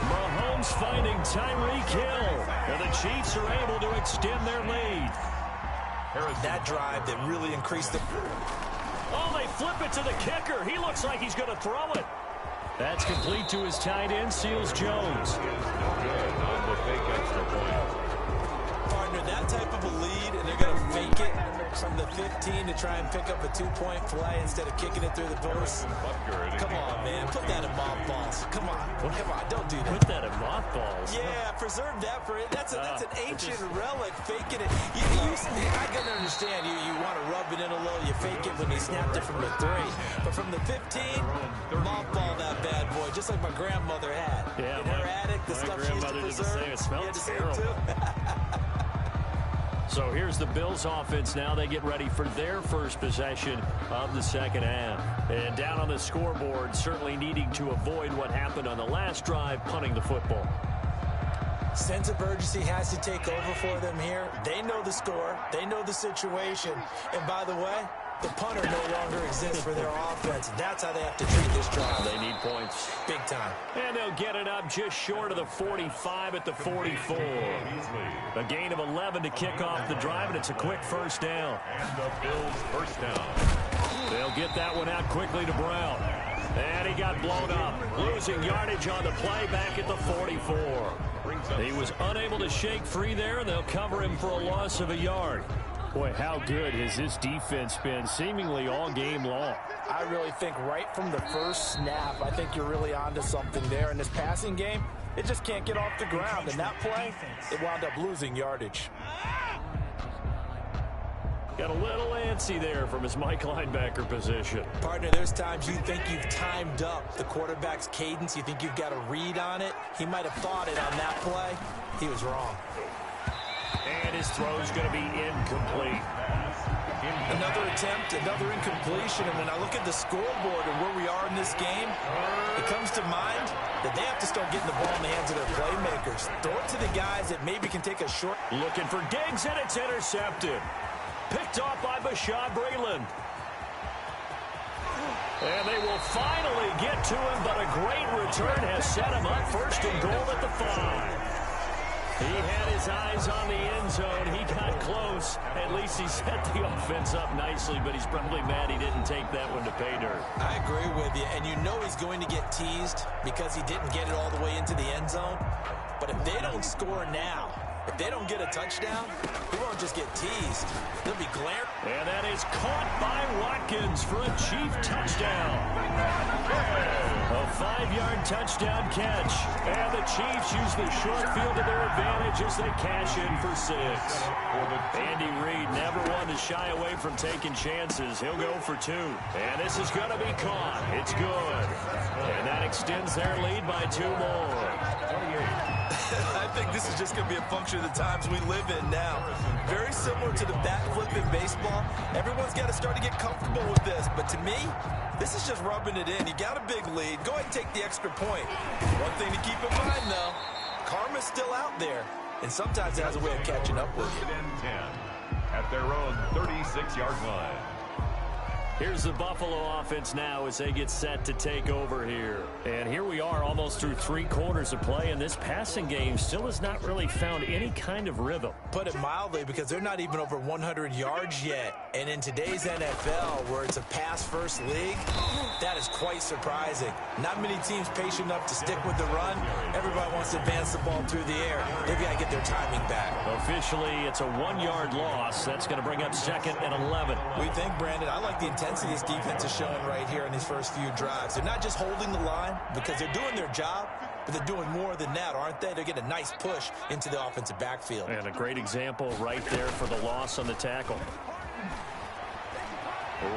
Speaker 2: Mahomes finding Tyreek Hill. And the Chiefs are able to extend their lead.
Speaker 3: That drive that really increased the...
Speaker 2: Oh, they flip it to the kicker. He looks like he's going to throw it. That's complete to his tight end, Seals Jones.
Speaker 1: No good on the fake extra point.
Speaker 3: Partner, that type of a lead, and they're going to fake it from the 15 to try and pick up a 2-point play instead of kicking it through the post. Come on, man. Put that in mothballs. Come on. Come on. Don't do that.
Speaker 2: Put that in mothballs.
Speaker 3: Yeah, preserve that for it. That's an ancient relic. Faking it. I can understand you want to rub it in a little. You fake it when you snapped it from the 3. But from the 15, mothball that bad boy, just like my grandmother had.
Speaker 2: Yeah,
Speaker 3: in her attic, the stuff she used to
Speaker 2: did the
Speaker 3: preserve.
Speaker 2: same. It smelled terrible. So here's the Bills offense now. They get ready for their first possession of the second half. And down on the scoreboard, certainly needing to avoid what happened on the last drive, punting the football.
Speaker 3: Sense of urgency has to take over for them here. They know the score. They know the situation. And by the way, the punter no longer exists for their offense. That's how they have to treat this drive.
Speaker 2: They need points.
Speaker 3: Big time.
Speaker 2: And they'll get it up just short of the 45 at the 44. A gain of 11 to kick off the drive, and it's a quick first down.
Speaker 1: And the Bills first down.
Speaker 2: They'll get that one out quickly to Brown. And he got blown up. Losing yardage on the play back at the 44. He was unable to shake free there, and they'll cover him for a loss of a yard. Boy, how good has this defense been seemingly all game long?
Speaker 3: I really think right from the first snap, I think you're really onto something there. In this passing game, it just can't get off the ground. And that play, it wound up losing yardage.
Speaker 2: Got a little antsy there from his Mike linebacker position.
Speaker 3: Partner, there's times you think you've timed up the quarterback's cadence. You think you've got a read on it. He might have thought it on that play. He was wrong.
Speaker 2: And his throw is going to be incomplete.
Speaker 3: Another attempt, another incompletion. And when I look at the scoreboard and where we are in this game, it comes to mind that they have to start getting the ball in the hands of their playmakers. Throw it to the guys that maybe can take a short.
Speaker 2: Looking for Diggs, and it's intercepted. Picked off by Bashaud Breeland. And they will finally get to him, but a great return has set him up first and goal at the 5. He had his eyes on the end zone. He got close. At least he set the offense up nicely, but he's probably mad he didn't take that one to pay dirt.
Speaker 3: I agree with you, and you know he's going to get teased because he didn't get it all the way into the end zone. But if they don't score now, if they don't get a touchdown, he won't just get teased. They'll be glaring.
Speaker 2: And that is caught by Watkins for a Chief touchdown. A 5-yard touchdown catch. And the Chiefs use the short field to their advantage as they cash in for 6. Andy Reid never one to shy away from taking chances. He'll go for 2. And this is going to be caught. It's good. And that extends their lead by 2 more.
Speaker 3: I think this is just going to be a function of the times we live in now. Very similar to the bat flip in baseball. Everyone's got to start to get comfortable with this. But to me, this is just rubbing it in. You got a big lead. Go ahead and take the extra point. One thing to keep in mind, though, karma's still out there. And sometimes it has a way of catching up with you.
Speaker 1: And 10 at their own 36-yard line.
Speaker 2: Here's the Buffalo offense now as they get set to take over here. And here we are almost through 3 quarters of play, and this passing game still has not really found any kind of rhythm.
Speaker 3: Put it mildly, because they're not even over 100 yards yet. And in today's NFL, where it's a pass-first league, that is quite surprising. Not many teams patient enough to stick with the run. Everybody wants to advance the ball through the air. They've got to get their timing back.
Speaker 2: Officially, it's a 1-yard loss. That's going to bring up 2nd and 11.
Speaker 3: We think, Brandon, I like the intensity this defense is showing right here in these first few drives. They're not just holding the line because they're doing their job, but they're doing more than that, aren't they? They're getting a nice push into the offensive backfield.
Speaker 2: And a great example right there for the loss on the tackle.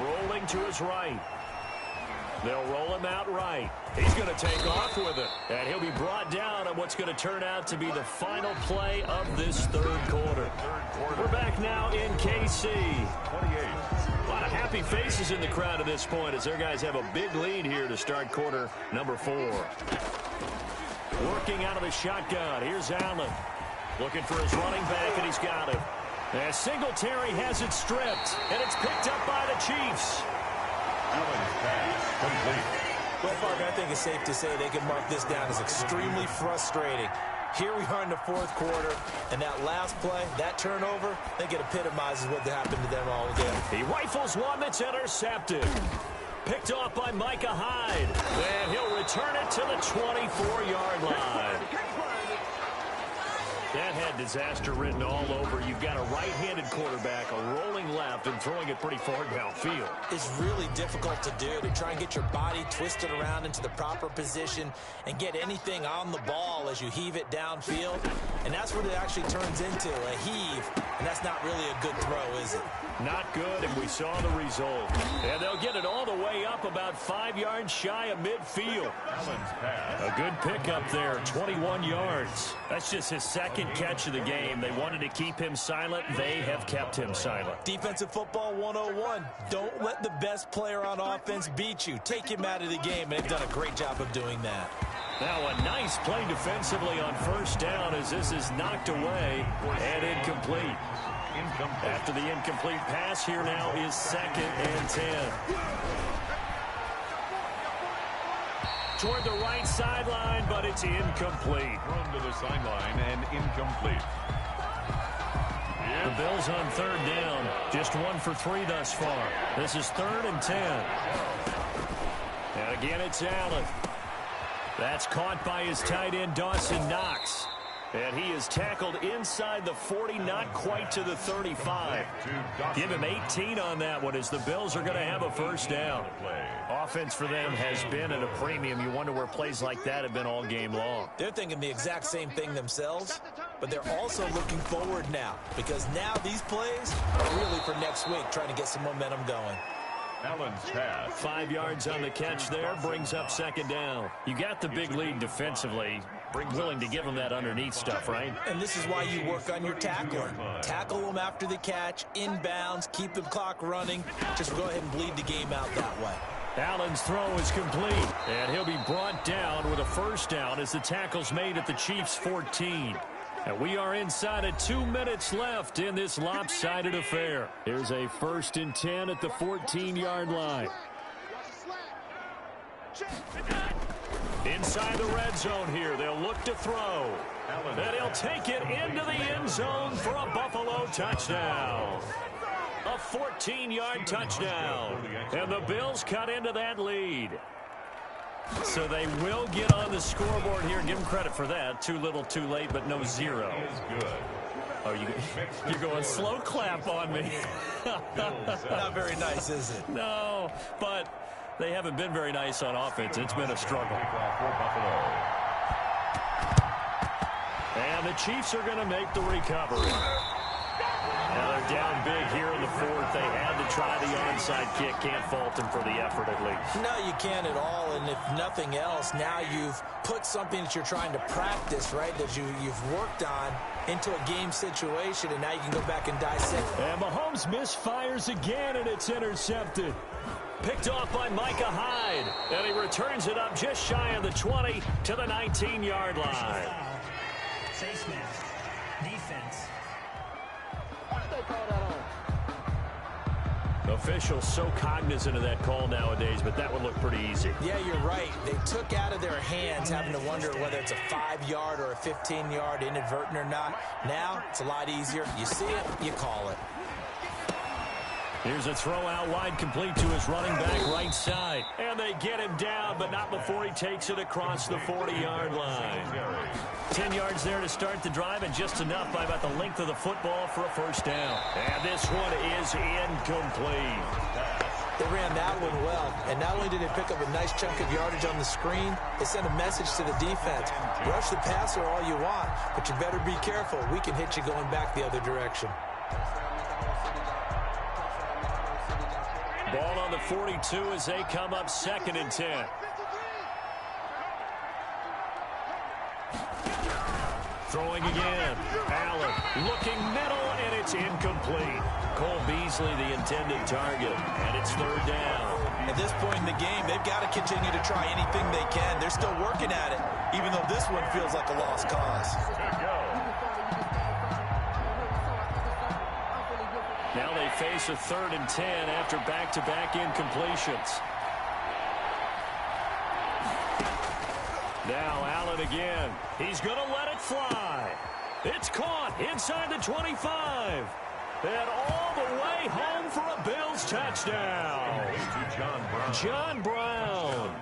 Speaker 2: Rolling to his right. They'll roll him out right. He's going to take off with it. And he'll be brought down on what's going to turn out to be the final play of this third quarter. We're back now in KC.
Speaker 1: 28.
Speaker 2: A lot of happy faces in the crowd at this point as their guys have a big lead here to start quarter number 4. Working out of the shotgun. Here's Allen. Looking for his running back, and he's got it. And Singletary has it stripped, and it's picked up by the Chiefs.
Speaker 1: Allen's pass complete.
Speaker 3: Well, Parker, I think it's safe to say they can mark this down as extremely frustrating. Here we are in the 4th quarter, and that last play, that turnover, I think it epitomizes what happened to them all again.
Speaker 2: He rifles one that's intercepted. Picked off by Micah Hyde. And he'll return it to the 24-yard line. That had disaster written all over. You've got a right-handed quarterback, a rolling left, and throwing it pretty far downfield.
Speaker 3: It's really difficult to do, to try and get your body twisted around into the proper position and get anything on the ball as you heave it downfield. And that's what it actually turns into, a heave. And that's not really a good throw, is it?
Speaker 2: Not good, and we saw the result. And they'll get it all the way up about 5 yards shy of midfield.
Speaker 1: Allen's pass.
Speaker 2: A good pickup there, 21 yards. That's just his 2nd catch of the game. They wanted to keep him silent. They have kept him silent.
Speaker 3: Defensive football 101. Don't let the best player on offense beat you. Take him out of the game, and they've done a great job of doing that.
Speaker 2: Now a nice play defensively on 1st down as this is knocked away and incomplete. After the incomplete pass, here now is 2nd and 10. Toward the right sideline, but it's incomplete.
Speaker 1: Thrown to the sideline and incomplete.
Speaker 2: The Bills on 3rd down. Just 1 for 3 thus far. This is 3rd and 10. And again, it's Allen. That's caught by his tight end, Dawson Knox. And he is tackled inside the 40, not quite to the 35. Give him 18 on that one as the Bills are going to have a 1st down. Offense for them has been at a premium. You wonder where plays like that have been all game long.
Speaker 3: They're thinking the exact same thing themselves, but they're also looking forward now, because now these plays are really for next week, trying to get some momentum going.
Speaker 1: Allen's pass.
Speaker 2: 5 yards on the catch there, brings up 2nd down. You got the big lead defensively. Willing to give them that underneath stuff, right?
Speaker 3: And this is why you work on your tackling. Tackle them after the catch, inbounds, keep the clock running. Just go ahead and bleed the game out that way.
Speaker 2: Allen's throw is complete, and he'll be brought down with a 1st down as the tackle's made at the Chiefs' 14. And we are inside of 2 minutes left in this lopsided affair. Here's a 1st and 10 at the 14-yard line. Inside the red zone here, they'll look to throw. And he'll take it into the end zone for a Buffalo touchdown. A 14-yard touchdown. And the Bills cut into that lead. So they will get on the scoreboard here. Give them credit for that. Too little, too late, but no 0.
Speaker 1: Good.
Speaker 2: Oh, you're going slow clap on me.
Speaker 3: Not very nice, is it?
Speaker 2: No, but they haven't been very nice on offense. It's been a struggle. And the Chiefs are going to make the recovery. Now they're down big here in the 4th. They had to try the onside kick. Can't fault them for the effort at least.
Speaker 3: No, you can't at all. And if nothing else, now you've put something that you're trying to practice, right, that you've worked on into a game situation, and now you can go back and dissect.
Speaker 2: And Mahomes misfires again, and it's intercepted. Picked off by Micah Hyde. And he returns it up just shy of the 20 to the 19-yard line.
Speaker 5: Face mask. Defense.
Speaker 2: Officials so cognizant of that call nowadays, but that would look pretty easy.
Speaker 3: Yeah, you're right. They took out of their hands having to wonder whether it's a 5-yard or a 15-yard inadvertent or not. Now, it's a lot easier. You see it, you call it.
Speaker 2: Here's a throw out wide, complete to his running back right side. And they get him down, but not before he takes it across the 40-yard line. 10 yards there to start the drive, and just enough by about the length of the football for a first down. And this one is incomplete.
Speaker 3: They ran that one well, and not only did they pick up a nice chunk of yardage on the screen, they sent a message to the defense. Rush the passer all you want, but you better be careful. We can hit you going back the other direction.
Speaker 2: Ball on the 42 as they come up 2nd and 10. Throwing again. Allen looking middle, and it's incomplete. Cole Beasley the intended target, and it's 3rd down.
Speaker 3: At this point in the game, they've got to continue to try anything they can. They're still working at it, even though this one feels like a lost cause.
Speaker 2: Now they face a 3rd and 10 after back-to-back incompletions. Now Allen again. He's going to let it fly. It's caught inside the 25. And all the way home for a Bills touchdown. John Brown.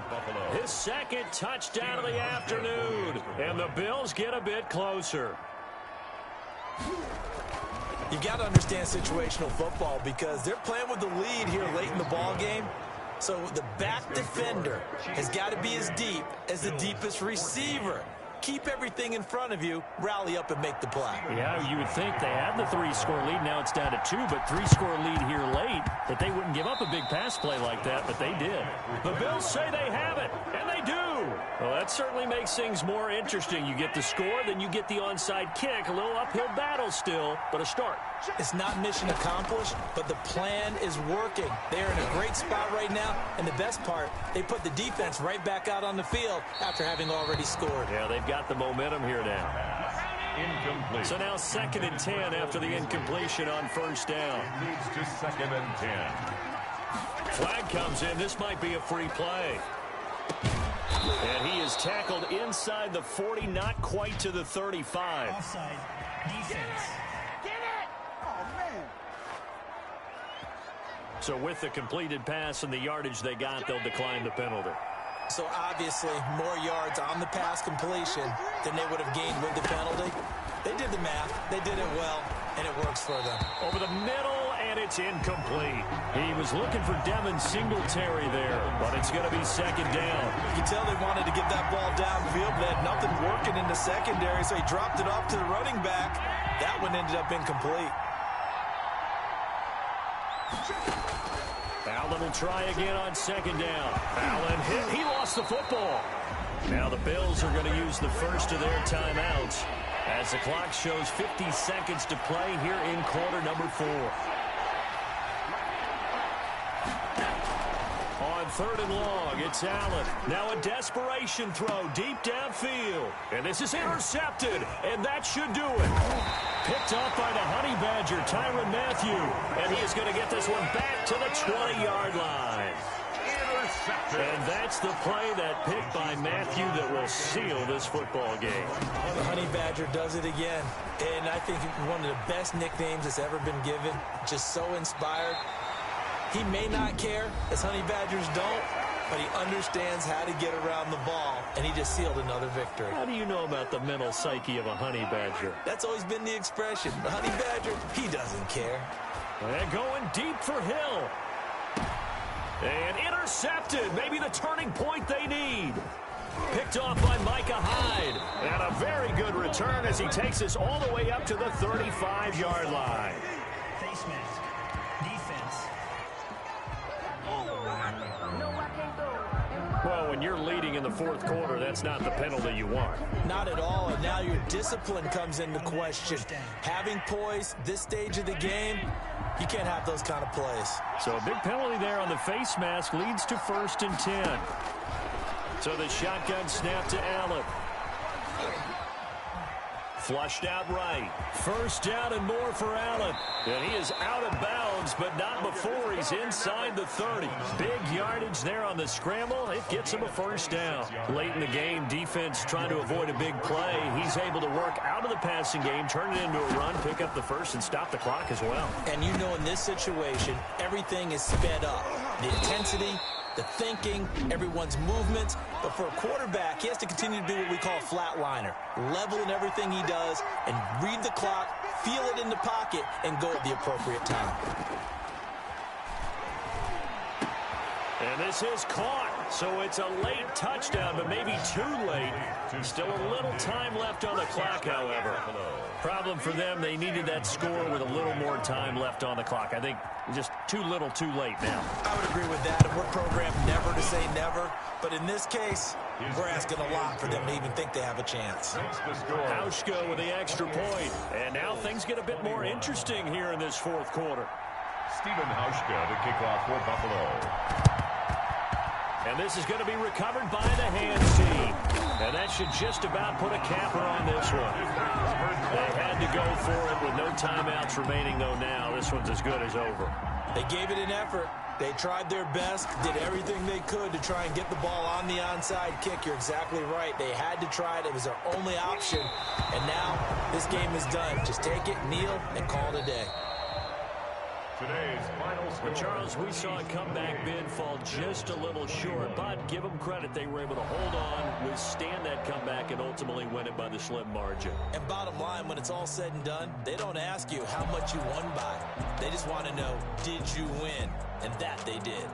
Speaker 2: His 2nd touchdown of the afternoon. And the Bills get a bit closer.
Speaker 3: You've got to understand situational football because they're playing with the lead here late in the ball game. So the back defender has got to be as deep as the deepest receiver. Keep everything in front of you, rally up and make the play.
Speaker 2: Yeah, you would think they had the 3-score lead. Now it's down to 2, but 3-score lead here late, that they wouldn't give up a big pass play like that, but they did. The Bills say they have it, and they do. Well, that certainly makes things more interesting. You get the score, then you get the onside kick. A little uphill battle still, but a start.
Speaker 3: It's not mission accomplished, but the plan is working. They're in a great spot right now, and the best part, they put the defense right back out on the field after having already scored.
Speaker 2: Yeah, they've got the momentum here now.
Speaker 1: Incomplete.
Speaker 2: So now 2nd and 10 after the incompletion on 1st down.
Speaker 1: Leads to 2nd and 10.
Speaker 2: Flag comes in. This might be a free play. And he is tackled inside the 40, not quite to the 35.
Speaker 5: Offside. Defense.
Speaker 2: So with the completed pass and the yardage they got, they'll decline the penalty.
Speaker 3: So obviously more yards on the pass completion than they would have gained with the penalty. They did the math. They did it well, and it works for them.
Speaker 2: Over the middle, and it's incomplete. He was looking for Devin Singletary there, but it's going to be 2nd down.
Speaker 3: You can tell they wanted to get that ball downfield, but they had nothing working in the secondary, so he dropped it off to the running back. That one ended up incomplete.
Speaker 2: Allen will try again on 2nd down. Allen hit. He lost the football. Now the Bills are going to use the first of their timeouts as the clock shows 50 seconds to play here in quarter number 4. On 3rd and long, it's Allen. Now a desperation throw deep downfield. And this is intercepted, and that should do it. Picked off by the Honey Badger, Tyrann Mathieu. And he is going to get this one back to the 20-yard line. And that's the play, that pick by Mathieu, that will seal this football game.
Speaker 3: The Honey Badger does it again. And I think one of the best nicknames that's ever been given. Just so inspired. He may not care, as Honey Badgers don't, but he understands how to get around the ball, and he just sealed another victory.
Speaker 2: How do you know about the mental psyche of a Honey Badger?
Speaker 3: That's always been the expression. The Honey Badger, he doesn't care.
Speaker 2: And going deep for Hill. And intercepted. Maybe the turning point they need. Picked off by Micah Hyde. And a very good return as he takes us all the way up to the 35-yard line.
Speaker 5: Face mask. Defense.
Speaker 2: Well, when you're leading in the 4th quarter, that's not the penalty you want.
Speaker 3: Not at all, and now your discipline comes into question. Having poise this stage of the game, you can't have those kind of plays.
Speaker 2: So a big penalty there on the face mask leads to 1st and 10. So the shotgun snap to Allen. Flushed out right. First down and more for Allen. And he is out of bounds, but not before he's inside the 30. Big yardage there on the scramble. It gets him a first down. Late in the game, defense trying to avoid a big play. He's able to work out of the passing game, turn it into a run, pick up the first, and stop the clock as well.
Speaker 3: And you know in this situation, everything is sped up. The intensity, the thinking, everyone's movements. But for a quarterback, he has to continue to do what we call a flatliner. Level in everything he does and read the clock, feel it in the pocket, and go at the appropriate time.
Speaker 2: And this is caught. So it's a late touchdown, but maybe too late. Still a little time left on the clock, however. Problem for them, they needed that score with a little more time left on the clock. I think just too little, too late now.
Speaker 3: I would agree with that, and we're programmed never to say never. But in this case, we're asking a lot for them to even think they have a chance.
Speaker 2: Hauschka with the extra point. And now things get a bit more interesting here in this fourth quarter.
Speaker 1: Stephen Hauschka to kick off for Buffalo.
Speaker 2: And this is going to be recovered by the hands team. And that should just about put a capper on this one. They had to go for it with no timeouts remaining, though now. This one's as good as over.
Speaker 3: They gave it an effort. They tried their best, did everything they could to try and get the ball on the onside kick. You're exactly right. They had to try it. It was their only option. And now this game is done. Just take it, kneel, and call it a day.
Speaker 1: Today's final score.
Speaker 2: But Charles, we saw a comeback bid fall just a little short, but give them credit. They were able to hold on, withstand that comeback, and ultimately win it by the slim margin.
Speaker 3: And bottom line, when it's all said and done, they don't ask you how much you won by. They just want to know, did you win? And that they did.